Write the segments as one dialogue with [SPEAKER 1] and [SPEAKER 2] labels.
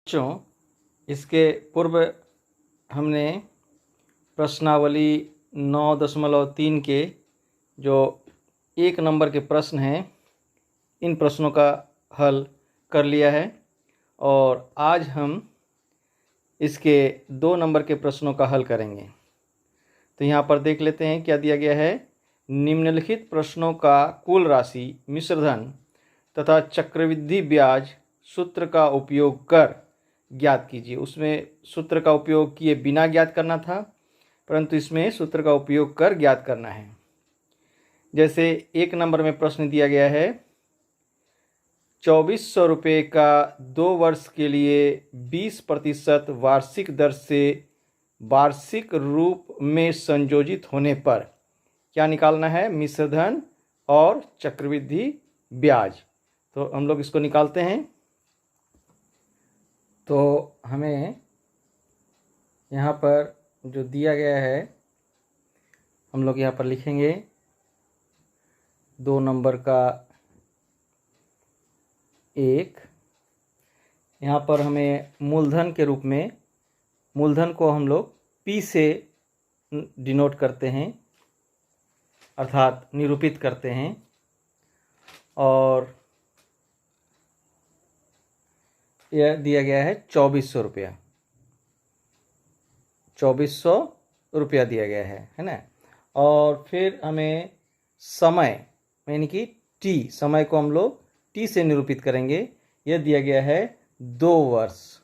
[SPEAKER 1] बच्चों, इसके पूर्व हमने प्रश्नावली 9.3 के जो 1 नंबर के प्रश्न हैं, इन प्रश्नों का हल कर लिया है और आज हम इसके 2 नंबर के प्रश्नों का हल करेंगे। तो यहाँ पर देख लेते हैं क्या दिया गया है। निम्नलिखित प्रश्नों का कुल राशि, मिश्रधन तथा चक्रवृद्धि ब्याज सूत्र का उपयोग कर ज्ञात कीजिए। उसमें सूत्र का उपयोग किए बिना ज्ञात करना था, परंतु इसमें सूत्र का उपयोग कर ज्ञात करना है। जैसे 1 नंबर में प्रश्न दिया गया है, 2400 रुपये का 2 वर्ष के लिए 20% वार्षिक दर से वार्षिक रूप में संयोजित होने पर क्या निकालना है? मिश्रधन और चक्रवृद्धि ब्याज। तो हम लोग इसको निकालते हैं। तो हमें यहाँ पर जो दिया गया है, हम लोग यहाँ पर लिखेंगे 2 नंबर का 1। यहाँ पर हमें मूलधन के रूप में, मूलधन को हम लोग P से डिनोट करते हैं, अर्थात निरूपित करते हैं। और यह दिया गया है 2400 रुपया, 2400 रुपया दिया गया है ना। और फिर हमें समय यानी कि T, समय को हम लोग T से निरूपित करेंगे। यह दिया गया है 2 वर्ष।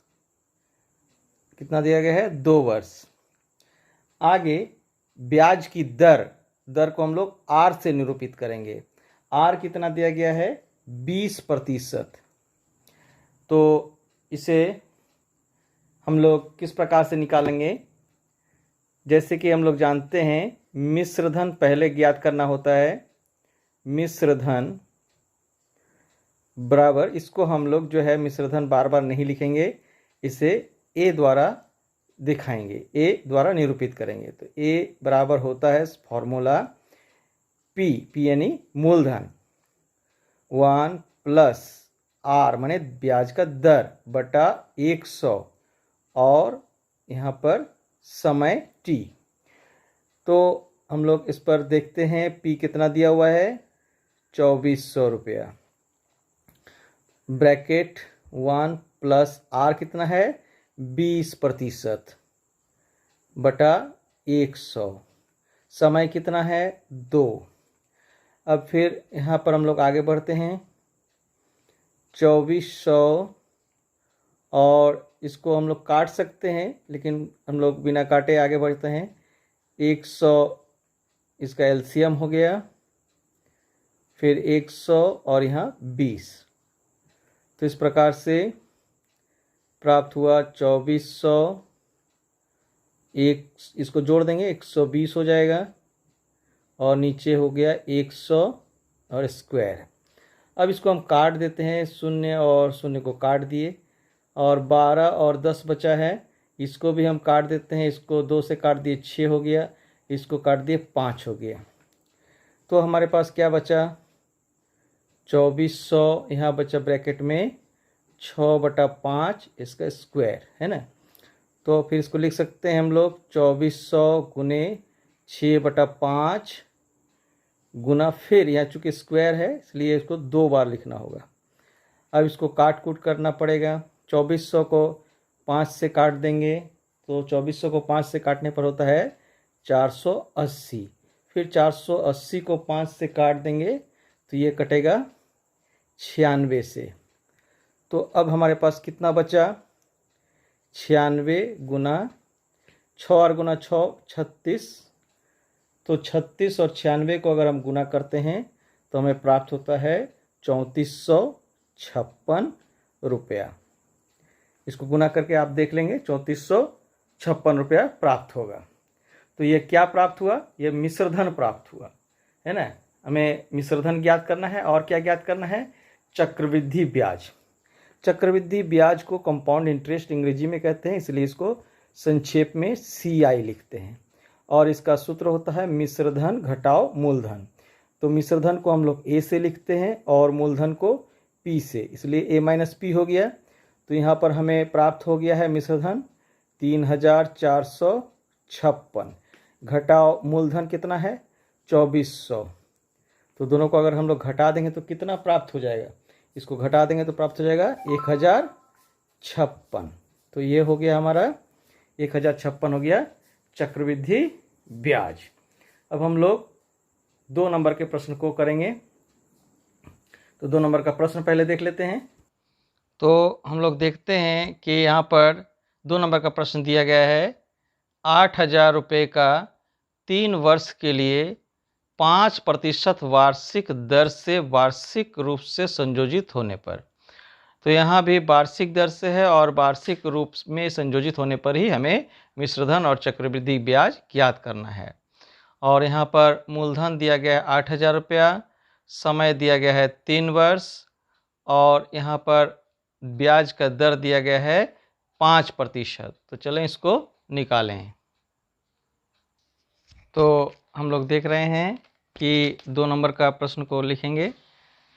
[SPEAKER 1] कितना दिया गया है? 2 वर्ष। आगे ब्याज की दर को हम लोग R से निरूपित करेंगे। R कितना दिया गया है? 20%। तो इसे हम लोग किस प्रकार से निकालेंगे? जैसे कि हम लोग जानते हैं, मिश्रधन पहले ज्ञात करना होता है। मिश्रधन बराबर, इसको हम लोग जो है मिश्रधन बार बार नहीं लिखेंगे, इसे A द्वारा दिखाएंगे, A द्वारा निरूपित करेंगे। तो A बराबर होता है फॉर्मूला P यानी मूलधन 1 प्लस R माने ब्याज का दर बटा 100 और यहाँ पर समय T। तो हम लोग इस पर देखते हैं P कितना दिया हुआ है? 2400 रुपया। ब्रैकेट 1 प्लस R कितना है? 20% बटा 100। समय कितना है? 2। अब फिर यहाँ पर हम लोग आगे बढ़ते हैं। 2400 और इसको हम लोग काट सकते हैं, लेकिन हम लोग बिना काटे आगे बढ़ते हैं। 100 इसका एलसीएम हो गया, फिर 100 और यहाँ 20। तो इस प्रकार से प्राप्त हुआ 2400, इसको जोड़ देंगे 120 हो जाएगा और नीचे हो गया 100 और स्क्वायर। अब इसको हम काट देते हैं, 0 और 0 को काट दिए और 12 और 10 बचा है, इसको भी हम काट देते हैं। इसको 2 से काट दिए 6 हो गया, इसको काट दिए 5 हो गया। तो हमारे पास क्या बचा? 2400 यहाँ बचा ब्रैकेट में 6/5 इसका स्क्वायर है ना। तो फिर इसको लिख सकते हैं हम लोग 2400 गुने 6/5 गुना, फिर यहाँ चूँकि स्क्वायर है इसलिए इसको 2 बार लिखना होगा। अब इसको काट कूट करना पड़ेगा। 2400 को 5 से काट देंगे, तो 2400 को 5 से काटने पर होता है 480। फिर 480 को 5 से काट देंगे तो ये कटेगा 96 से। तो अब हमारे पास कितना बचा? 96 गुना 6 और गुना 6 36। तो 36 और 96 को अगर हम गुना करते हैं तो हमें प्राप्त होता है 3456 रुपया। इसको गुना करके आप देख लेंगे, 3456 रुपया प्राप्त होगा। तो ये क्या प्राप्त हुआ? ये मिश्रधन प्राप्त हुआ है ना। हमें मिश्रधन ज्ञात करना है और क्या ज्ञात करना है? चक्रवृद्धि ब्याज। चक्रवृद्धि ब्याज को कंपाउंड इंटरेस्ट अंग्रेजी में कहते हैं, इसलिए इसको संक्षेप में CI लिखते हैं। और इसका सूत्र होता है मिश्रधन घटाओ मूलधन। तो मिश्रधन को हम लोग A से लिखते हैं और मूलधन को P से, इसलिए A - P हो गया। तो तो यहाँ पर हमें प्राप्त हो गया है मिश्रधन 3456, घटाओ मूलधन कितना है 2400। तो दोनों को अगर हम लोग घटा देंगे तो कितना प्राप्त हो जाएगा, इसको घटा देंगे तो प्राप्त हो जाएगा 1056। तो ये हो गया हमारा 1056 हो गया चक्रवृद्धि ब्याज। अब हम लोग 2 नंबर के प्रश्न को करेंगे। तो 2 नंबर का प्रश्न पहले देख लेते हैं। तो हम लोग देखते हैं कि यहाँ पर 2 नंबर का प्रश्न दिया गया है 8000 रुपये का 3 वर्ष के लिए 5% वार्षिक दर से वार्षिक रूप से संयोजित होने पर। तो यहाँ भी वार्षिक दर से है और वार्षिक रूप में संयोजित होने पर ही हमें मिश्रधन और चक्रवृद्धि ब्याज ज्ञात करना है। और यहाँ पर मूलधन दिया गया है 8000 रुपया, समय दिया गया है 3 वर्ष और यहाँ पर ब्याज का दर दिया गया है 5%। तो चलें इसको निकालें। तो हम लोग देख रहे हैं कि 2 नंबर का प्रश्न को लिखेंगे।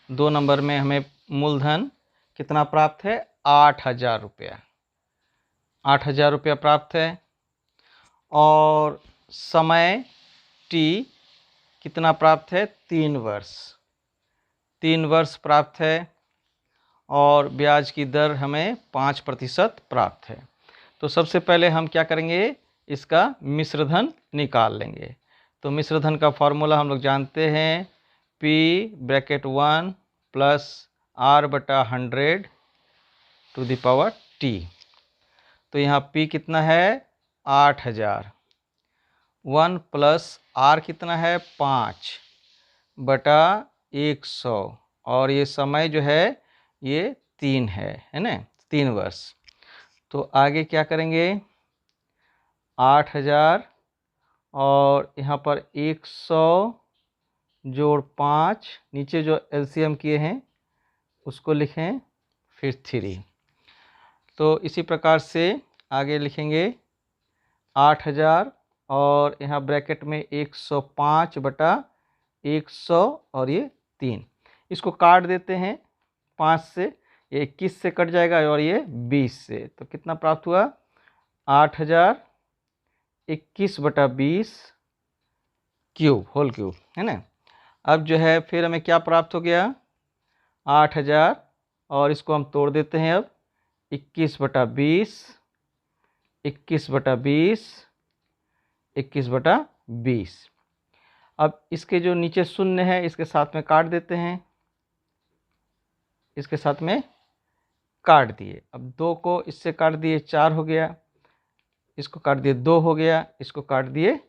[SPEAKER 1] 2 नंबर में हमें मूलधन कितना प्राप्त है 8000 रुपया, 8000 रुपया प्राप्त है और समय t कितना प्राप्त है 3 वर्ष, 3 वर्ष प्राप्त है और ब्याज की दर हमें 5% प्राप्त है। तो सबसे पहले हम क्या करेंगे, इसका मिश्रधन निकाल लेंगे। तो मिश्रधन का फॉर्मूला हम लोग जानते हैं P(1 + R/100 to the power t। तो यहाँ P कितना है 8000, 1 + R कितना है 5/100 और ये समय जो है ये 3 है ना, 3 वर्ष। तो आगे क्या करेंगे 8000 और यहाँ पर 100 जोड़ 5, नीचे जो एलसीएम किए हैं उसको लिखें, फिर 3। तो इसी प्रकार से आगे लिखेंगे 8000 और यहाँ ब्रैकेट में 105/100 और ये 3। इसको काट देते हैं 5 से, ये 21 से कट जाएगा और ये 20 से। तो कितना प्राप्त हुआ 8000 21/20 क्यूब, होल क्यूब, है ना। अब जो है फिर हमें क्या प्राप्त हो गया 8000 और इसको हम तोड़ देते हैं अब 21/20, 21/20, 21/20। अब इसके जो नीचे शून्य है इसके साथ में काट देते हैं, इसके साथ में काट दिए। अब 2 को इससे काट दिए 4 हो गया, इसको काट दिए 2 हो गया, इसको काट दिए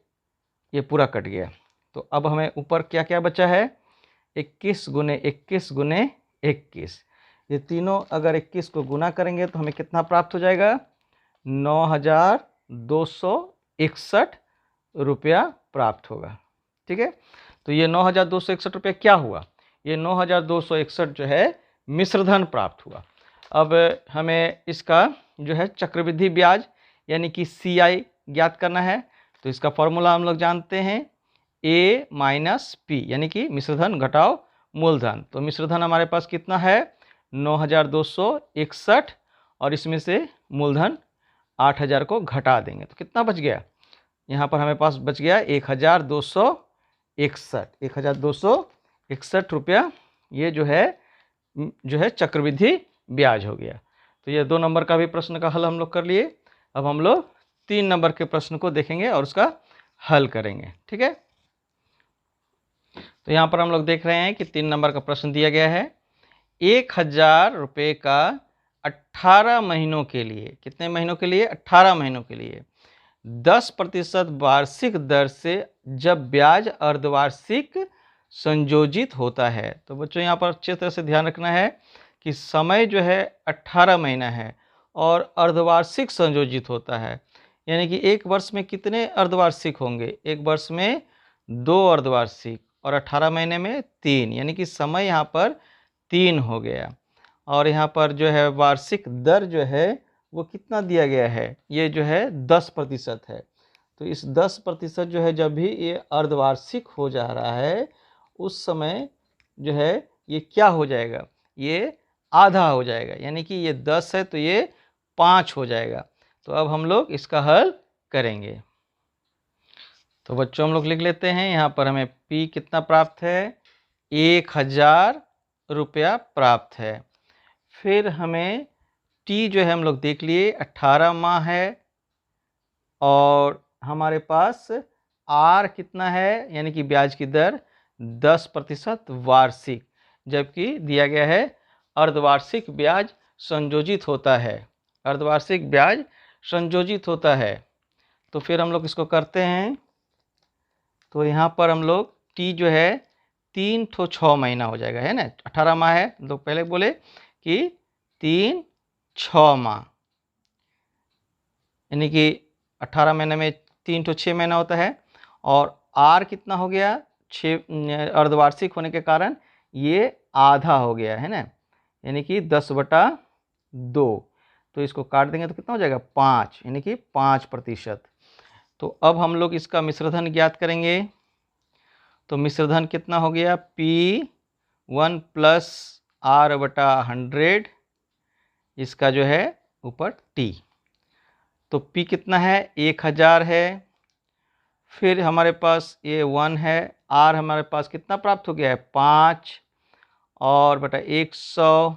[SPEAKER 1] ये पूरा कट गया। तो अब हमें ऊपर क्या क्या बचा है 21 × 21 × 21। ये तीनों अगर 21 को गुना करेंगे तो हमें कितना प्राप्त हो जाएगा 9261 रुपया प्राप्त होगा। ठीक है, तो ये 9261 रुपया क्या हुआ, ये 9261 जो है मिश्रधन प्राप्त हुआ। अब हमें इसका जो है चक्रवृद्धि ब्याज यानी कि CI ज्ञात करना है। तो इसका फॉर्मूला हम लोग जानते हैं A - P यानी कि मिश्रधन घटाओ मूलधन। तो मिश्रधन हमारे पास कितना है 9261 और इसमें से मूलधन 8000 को घटा देंगे तो कितना बच गया, यहाँ पर हमें पास बच गया 1261 रुपया। ये जो है चक्रवृद्धि ब्याज हो गया। तो ये 2 नंबर का भी प्रश्न का हल हम लोग कर लिए। अब हम लोग 3 नंबर के प्रश्न को देखेंगे और उसका हल करेंगे। ठीक है, तो यहाँ पर हम लोग देख रहे हैं कि 3 नंबर का प्रश्न दिया गया है 1000 रुपये का 18 महीनों के लिए, कितने महीनों के लिए 18 महीनों के लिए 10% वार्षिक दर से जब ब्याज अर्धवार्षिक संयोजित होता है। तो बच्चों यहाँ पर अच्छे तरह से ध्यान रखना है कि समय जो है 18 महीना है और अर्धवार्षिक संयोजित होता है, यानी कि एक वर्ष में कितने अर्धवार्षिक होंगे, एक वर्ष में 2 अर्धवार्षिक और 18 महीने में 3, यानी कि समय यहाँ पर 3 हो गया। और यहाँ पर जो है वार्षिक दर जो है वो कितना दिया गया है, ये जो है 10% है। तो इस 10% जो है जब भी ये अर्धवार्षिक हो जा रहा है उस समय जो है ये क्या हो जाएगा, ये आधा हो जाएगा, यानी कि ये 10 है तो ये 5 हो जाएगा। तो अब हम लोग इसका हल करेंगे। तो बच्चों हम लोग लिख लेते हैं, यहाँ पर हमें P कितना प्राप्त है, 1000 रुपया प्राप्त है। फिर हमें T जो है हम लोग देख लिए 18 माह है, और हमारे पास R कितना है, यानी कि ब्याज की दर 10% वार्षिक, जबकि दिया गया है अर्धवार्षिक ब्याज संयोजित होता है, अर्धवार्षिक ब्याज संयोजित होता है। तो फिर हम लोग इसको करते हैं। तो यहाँ पर हम लोग T जो है 3 ठो 6 महीना हो जाएगा, है ना। 18 माह है, लोग पहले बोले कि 3 6 माह, यानी कि 18 महीने में 3 ठो 6 महीना होता है। और R कितना हो गया, 6 अर्धवार्षिक होने के कारण ये आधा हो गया, है ना, यानी कि 10/2। तो इसको काट देंगे तो कितना हो जाएगा, 5, यानी कि 5%। तो अब हम लोग इसका मिश्रधन ज्ञात करेंगे। तो मिश्रधन कितना हो गया, P1 + R/100, इसका जो है ऊपर T। तो P कितना है, 1000 है। फिर हमारे पास ये 1 है, R हमारे पास कितना प्राप्त हो गया है, 5 और बटा 100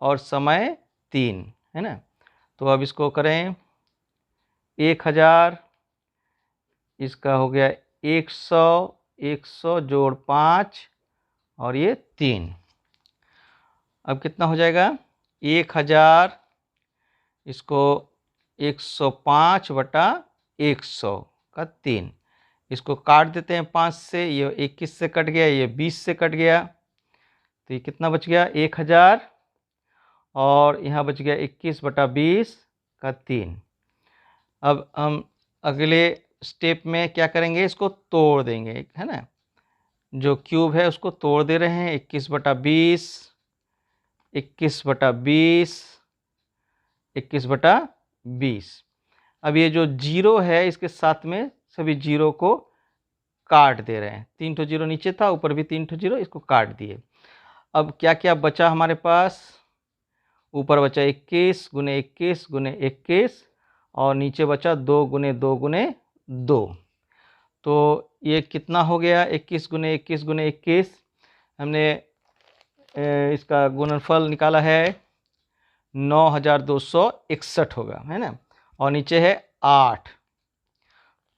[SPEAKER 1] और समय 3, है ना। तो अब इसको करें, 1000, इसका हो गया 100, 100 जोड़ 5 और ये 3। अब कितना हो जाएगा, 1000, इसको 105/100 का 3, इसको काट देते हैं 5 से, ये 21 से कट गया, ये 20 से कट गया, तो ये कितना बच गया, 1000, और यहाँ बच गया 21/20 का 3। अब हम अगले स्टेप में क्या करेंगे, इसको तोड़ देंगे, है ना। जो क्यूब है उसको तोड़ दे रहे हैं, 21/20, 21/20, 21/20। अब ये जो जीरो है इसके साथ में सभी जीरो को काट दे रहे हैं, 3 ठो जीरो नीचे था, ऊपर भी 3 ठो जीरो, इसको काट दिए। अब क्या क्या बचा हमारे पास, ऊपर बचा 21 × 21 × 21, और नीचे बचा 2 × 2 × 2। तो ये कितना हो गया, 21 × 21 × 21, हमने इसका गुणनफल निकाला है 9261 होगा, है ना, और नीचे है 8।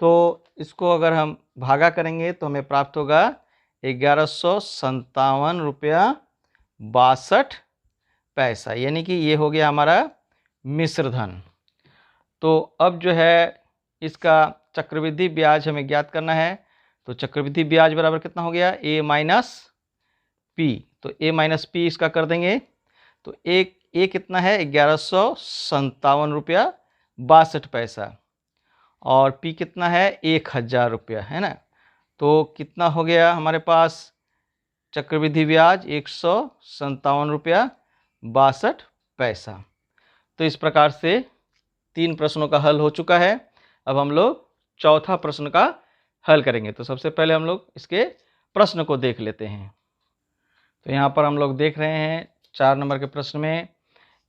[SPEAKER 1] तो इसको अगर हम भागा करेंगे तो हमें प्राप्त होगा 1157 रुपया 62 पैसा, यानी कि ये हो गया हमारा मिश्रधन। तो अब जो है इसका चक्रवृद्धि ब्याज हमें ज्ञात करना है। तो चक्रवृद्धि ब्याज बराबर कितना हो गया, A-P। तो A-P इसका कर देंगे, तो ए कितना है, 1157 रुपया 62 पैसा, और P कितना है, 1000 रुपया, है ना। तो कितना हो गया हमारे पास चक्रवृद्धि ब्याज, 157 रुपया 62 पैसा। तो इस प्रकार से 3 प्रश्नों का हल हो चुका है। अब हम लोग चौथा प्रश्न का हल करेंगे। तो सबसे पहले हम लोग इसके प्रश्न को देख लेते हैं। तो यहाँ पर हम लोग देख रहे हैं 4 नंबर के प्रश्न में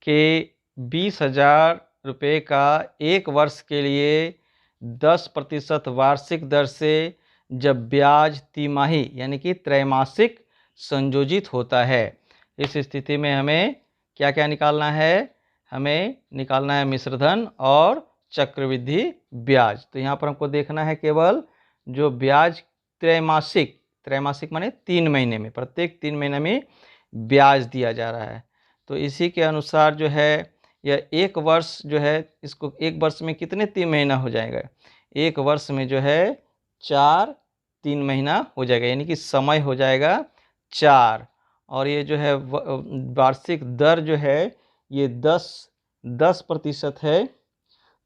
[SPEAKER 1] कि 20,000 रुपये का 1 वर्ष के लिए 10% वार्षिक दर से जब ब्याज तिमाही यानी कि त्रैमासिक संयोजित होता है, इस स्थिति में हमें क्या क्या निकालना है, हमें निकालना है मिश्रधन और चक्रवृद्धि ब्याज। तो यहाँ पर हमको देखना है केवल जो ब्याज त्रैमासिक माने 3 महीने में, प्रत्येक 3 महीने में ब्याज दिया जा रहा है। तो इसी के अनुसार जो है यह 1 वर्ष जो है, इसको 1 वर्ष में कितने 3 महीना हो जाएगा, 1 वर्ष में जो है 4 3 महीना हो जाएगा, यानी कि समय हो जाएगा 4। और ये जो है वार्षिक दर जो है ये 10% है।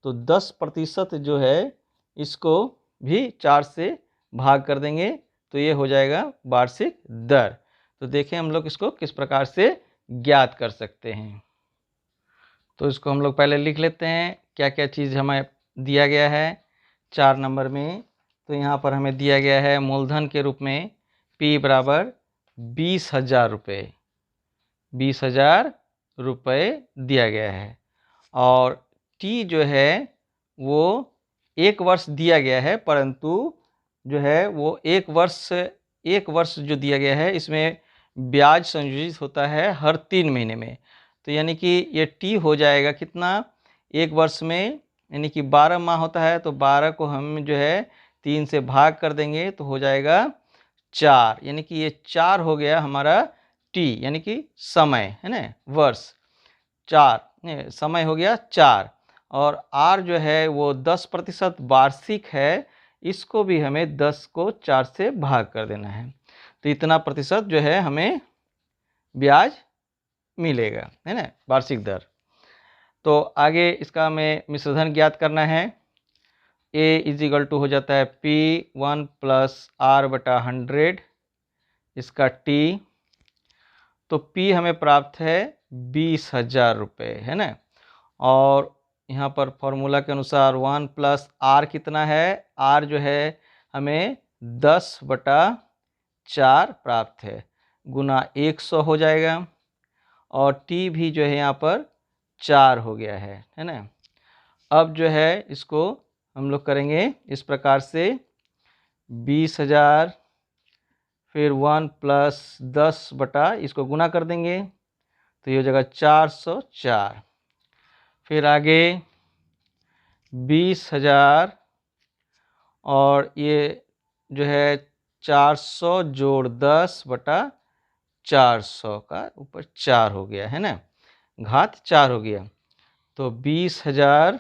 [SPEAKER 1] तो 10% जो है इसको भी 4 से भाग कर देंगे तो ये हो जाएगा वार्षिक दर। तो देखें हम लोग इसको किस प्रकार से ज्ञात कर सकते हैं। तो इसको हम लोग पहले लिख लेते हैं क्या क्या चीज़ हमें दिया गया है 4 नंबर में। तो यहाँ पर हमें दिया गया है मूलधन के रूप में P बराबर 20,000 रुपये, 20,000 रुपये दिया गया है। और टी जो है वो 1 वर्ष दिया गया है, परंतु जो है वो 1 वर्ष जो दिया गया है इसमें ब्याज संयोजित होता है हर 3 महीने में। तो यानी कि ये टी हो जाएगा कितना, 1 वर्ष में यानी कि 12 माह होता है, तो 12 को हम जो है 3 से भाग कर देंगे तो हो जाएगा 4, यानी कि ये 4 हो गया हमारा टी, यानी कि समय है ना, वर्ष 4 समय हो गया 4। और आर जो है वो 10% वार्षिक है, इसको भी हमें 10 को 4 से भाग कर देना है, तो इतना प्रतिशत जो है हमें ब्याज मिलेगा, है ना, वार्षिक दर। तो आगे इसका हमें मिश्रधन ज्ञात करना है। ए इज इक्वल टू हो जाता है P1 प्लस R बटा 100, इसका टी। तो P हमें प्राप्त है 20,000 रुपये, है ना। और यहाँ पर फॉर्मूला के अनुसार 1 प्लस R कितना है, R जो है हमें 10/4 प्राप्त है, गुना 100 हो जाएगा। और T भी जो है यहाँ पर 4 हो गया है ना। अब जो है इसको हम लोग करेंगे इस प्रकार से, 20,000 फिर 1 प्लस 10 बटा इसको गुना कर देंगे तो ये हो जाएगा 404। फिर आगे 20,000 और ये जो है 400 जोड़ 10 बटा 400 का ऊपर 4 हो गया, है ना, घात 4 हो गया। तो 20,000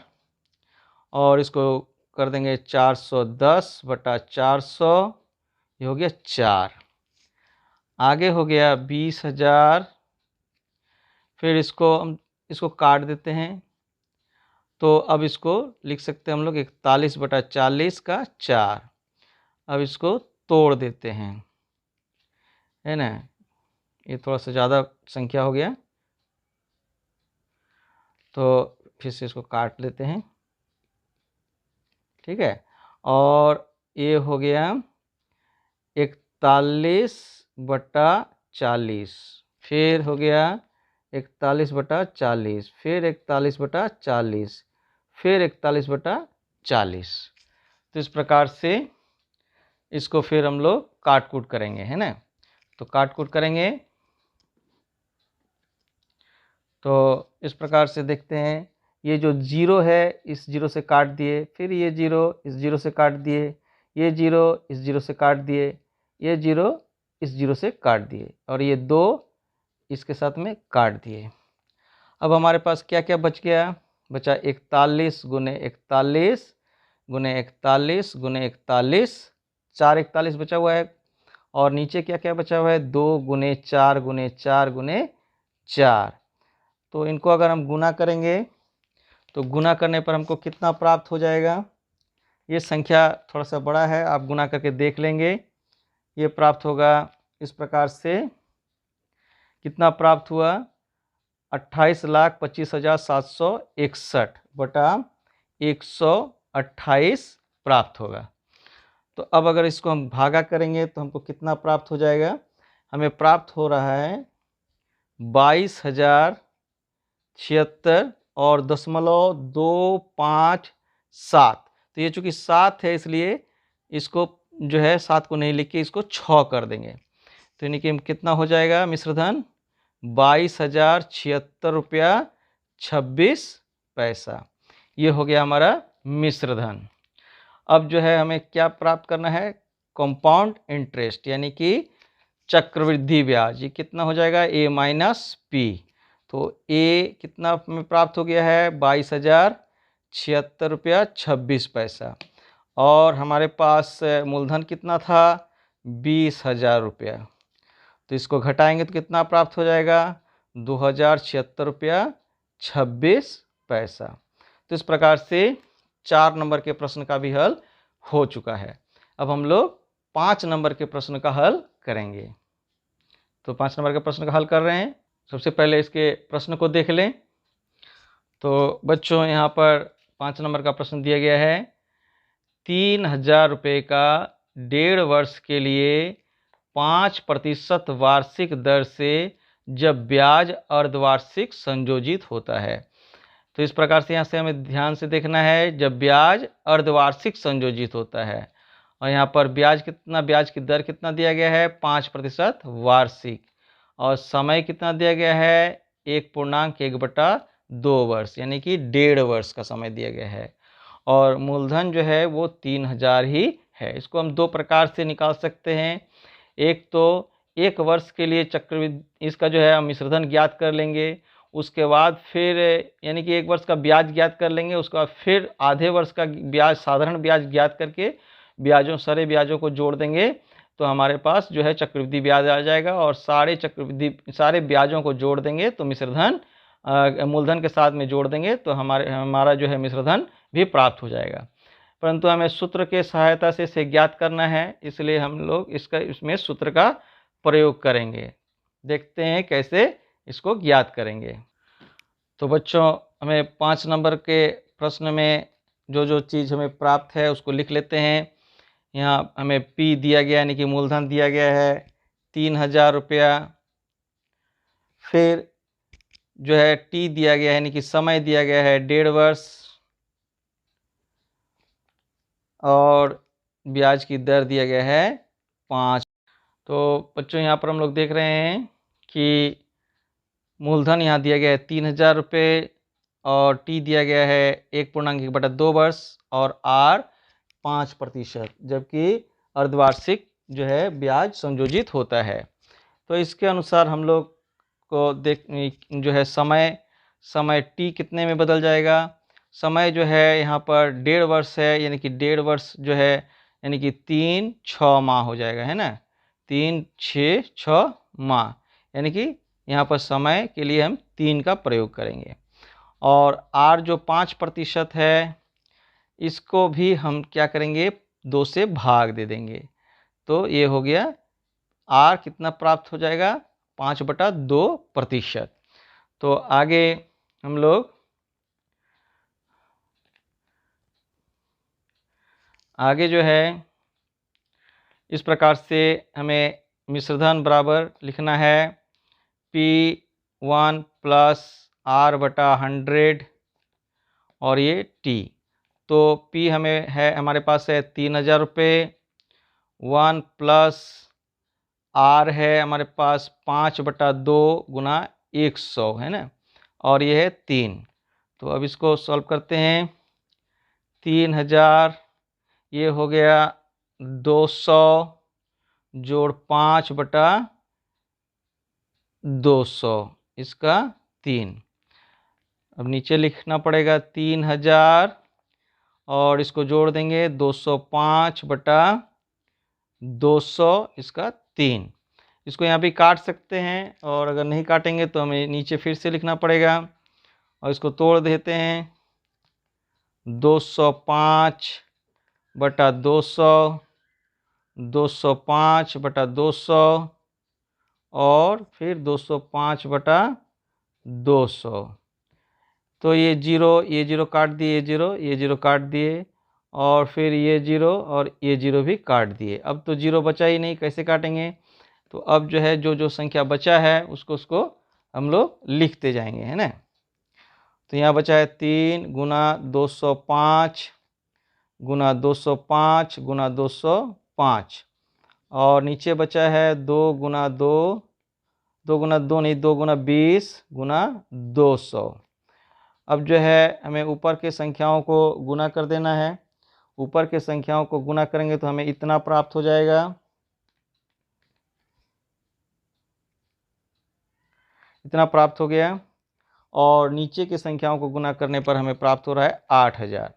[SPEAKER 1] और इसको कर देंगे 410 बटा 400, ये हो गया 4। आगे हो गया 20,000, फिर इसको काट देते हैं, तो अब इसको लिख सकते हैं हम लोग 41/40 का 4। अब इसको तोड़ देते हैं, है ना, ये थोड़ा सा ज़्यादा संख्या हो गया, तो फिर से इसको काट लेते हैं, ठीक है। और ये हो गया 41/40, फिर हो गया 41/40, फिर 41/40, फिर 41/40। तो इस प्रकार से इसको फिर हम लोग काट कूट करेंगे, है ना। तो काट कूट करेंगे तो इस प्रकार से देखते हैं, ये जो जीरो है इस जीरो से काट दिए, फिर ये जीरो इस जीरो से काट दिए, ये जीरो इस जीरो से काट दिए, ये जीरो इस जीरो से काट दिए, और ये 2 इसके साथ में काट दिए। अब हमारे पास क्या क्या बच गया, बचा 41 गुने 41 गुने 41 गुने 41, 4 41 बचा हुआ है। और नीचे क्या क्या बचा हुआ है, 2 गुने 4 गुने 4 गुने 4। तो इनको अगर हम गुना करेंगे तो गुना करने पर हमको कितना प्राप्त हो जाएगा, ये संख्या थोड़ा सा बड़ा है, आप गुना करके देख लेंगे। ये प्राप्त होगा इस प्रकार से, कितना प्राप्त हुआ, 28,25,761 बटा 128 प्राप्त होगा। तो अब अगर इसको हम भागा करेंगे तो हमको कितना प्राप्त हो जाएगा, हमें प्राप्त हो रहा है 22,076 और 0.257। तो ये चूँकि 7 है इसलिए इसको जो है 7 को नहीं लिख के इसको 6 कर देंगे, तो यानी कि कितना हो जाएगा मिश्रधन, 22,076 रुपया 26 पैसा। ये हो गया हमारा मिश्रधन। अब जो है हमें क्या प्राप्त करना है, कंपाउंड इंटरेस्ट यानी कि चक्रवृद्धि ब्याज। ये कितना हो जाएगा, A माइनस P। तो A कितना में प्राप्त हो गया है, 22,076 रुपया 26 पैसा। और हमारे पास मूलधन कितना था, 20,000 रुपया। तो इसको घटाएंगे तो कितना प्राप्त हो जाएगा, 2,076 रुपया 26 पैसा। तो इस प्रकार से 4 नंबर के प्रश्न का भी हल हो चुका है। अब हम लोग 5 नंबर के प्रश्न का हल करेंगे। तो 5 नंबर के प्रश्न का हल कर रहे हैं। सबसे पहले इसके प्रश्न को देख लें। तो बच्चों यहाँ पर 5 नंबर का प्रश्न दिया गया है, 3,000 रुपये का 1.5 वर्ष के लिए 5% वार्षिक दर से जब ब्याज अर्धवार्षिक संयोजित होता है। तो इस प्रकार से यहाँ से हमें ध्यान से देखना है, जब ब्याज अर्धवार्षिक संयोजित होता है। और यहाँ पर ब्याज की दर कितना दिया गया है, 5% वार्षिक। और समय कितना दिया गया है, 1.1/2 वर्ष, यानी कि 1.5 वर्ष का समय दिया गया है। और मूलधन जो है वो 3000 ही है। इसको हम दो प्रकार से निकाल सकते हैं। एक तो 1 वर्ष के लिए चक्रवृद्धि इसका जो है हम मिश्रधन ज्ञात कर लेंगे, उसके बाद फिर यानी कि 1 वर्ष का ब्याज ज्ञात कर लेंगे, उसके बाद फिर आधे वर्ष का ब्याज, साधारण ब्याज ज्ञात करके सारे ब्याजों को जोड़ देंगे, तो हमारे पास जो है चक्रवृद्धि ब्याज आ जाएगा। और सारे ब्याजों को जोड़ देंगे तो मिश्रधन मूलधन के साथ में जोड़ देंगे तो हमारा जो है मिश्रधन भी प्राप्त हो जाएगा। परंतु हमें सूत्र के सहायता से इसे ज्ञात करना है, इसलिए हम लोग इसमें सूत्र का प्रयोग करेंगे। देखते हैं कैसे इसको ज्ञात करेंगे। तो बच्चों, हमें 5 नंबर के प्रश्न में जो जो चीज़ हमें प्राप्त है उसको लिख लेते हैं। यहाँ हमें P दिया गया, यानी कि मूलधन दिया गया है 3000 रुपया। फिर जो है T दिया गया है, यानी कि समय दिया गया है 1.5 वर्ष। और ब्याज की दर दिया गया है 5। तो बच्चों, यहाँ पर हम लोग देख रहे हैं कि मूलधन यहाँ दिया गया है 3000 रुपये, और T दिया गया है 1.1/2 वर्ष, और R 5%, जबकि अर्धवार्षिक जो है ब्याज संयोजित होता है। तो इसके अनुसार हम लोग को जो है समय T कितने में बदल जाएगा। समय जो है यहाँ पर 1.5 वर्ष है, यानी कि 1.5 वर्ष जो है यानी कि 3-6 माह हो जाएगा, है ना, 3-6 माह, यानी कि यहाँ पर समय के लिए हम 3 का प्रयोग करेंगे। और R जो 5% है, इसको भी हम क्या करेंगे, 2 से भाग दे देंगे। तो ये हो गया R कितना प्राप्त हो जाएगा, 5/2%। तो आगे हम लोग जो है इस प्रकार से हमें मिश्रधन बराबर लिखना है P1 + R/100 और ये T। तो P हमारे पास है 3000 रुपये, 1 + R है हमारे पास 5/2 × 100, है ना, और ये है 3। तो अब इसको सॉल्व करते हैं। 3000 ये हो गया 200 जोड़ 5/200, इसका 3। अब नीचे लिखना पड़ेगा 3000 और इसको जोड़ देंगे 205/200, इसका 3। इसको यहाँ भी काट सकते हैं, और अगर नहीं काटेंगे तो हमें नीचे फिर से लिखना पड़ेगा, और इसको तोड़ देते हैं 205/200, 205/200 और फिर 205/200। तो ये जीरो काट दिए, ये जीरो काट दिए, और फिर ये जीरो और ये जीरो भी काट दिए। अब तो जीरो बचा ही नहीं, कैसे काटेंगे। तो अब जो है जो संख्या बचा है उसको हम लोग लिखते जाएंगे, है ना। तो यहाँ बचा है 3 × 205 × 205 × 205, और नीचे बचा है 2 × 2 नहीं, 2 × 20 × 200। अब जो है हमें ऊपर के संख्याओं को गुना कर देना है। ऊपर के संख्याओं को गुना करेंगे तो हमें इतना प्राप्त हो जाएगा, इतना प्राप्त हो गया। और नीचे की संख्याओं को गुना करने पर हमें प्राप्त हो रहा है 8000।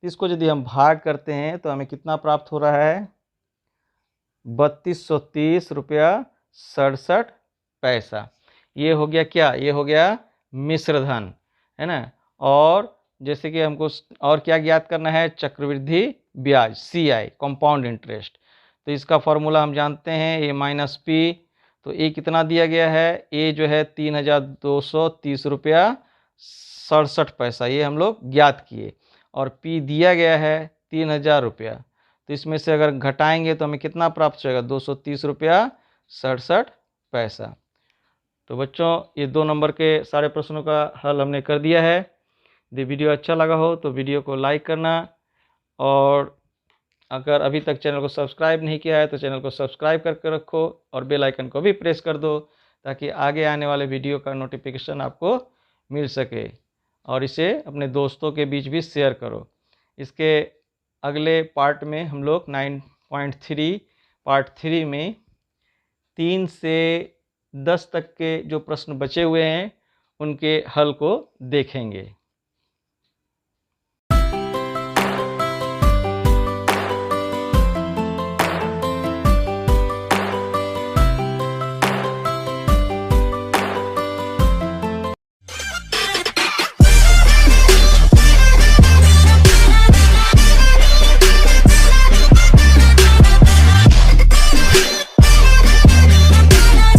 [SPEAKER 1] इसको यदि हम भाग करते हैं तो हमें कितना प्राप्त हो रहा है, 3230 रुपया 67 पैसा। ये हो गया क्या, ये हो गया मिश्रधन, है ना। और जैसे कि हमको और क्या ज्ञात करना है, चक्रवृद्धि ब्याज, CI, कंपाउंड इंटरेस्ट। तो इसका फॉर्मूला हम जानते हैं, A - P। तो ए कितना दिया गया है, ए जो है 3230 रुपया 67 पैसा, ये हम लोग ज्ञात किए। और पी दिया गया है 3000 रुपया। तो इसमें से अगर घटाएंगे तो हमें कितना प्राप्त होगा, 230 रुपया 67 पैसा। तो बच्चों ये 2 नंबर के सारे प्रश्नों का हल हमने कर दिया है। यदि वीडियो अच्छा लगा हो तो वीडियो को लाइक करना, और अगर अभी तक चैनल को सब्सक्राइब नहीं किया है तो चैनल को सब्सक्राइब करके रखो और बेल आइकन को भी प्रेस कर दो, ताकि आगे आने वाले वीडियो का नोटिफिकेशन आपको मिल सके, और इसे अपने दोस्तों के बीच भी शेयर करो। इसके अगले पार्ट में हम लोग 9.3 पार्ट 3 में 3 से 10 तक के जो प्रश्न बचे हुए हैं उनके हल को देखेंगे।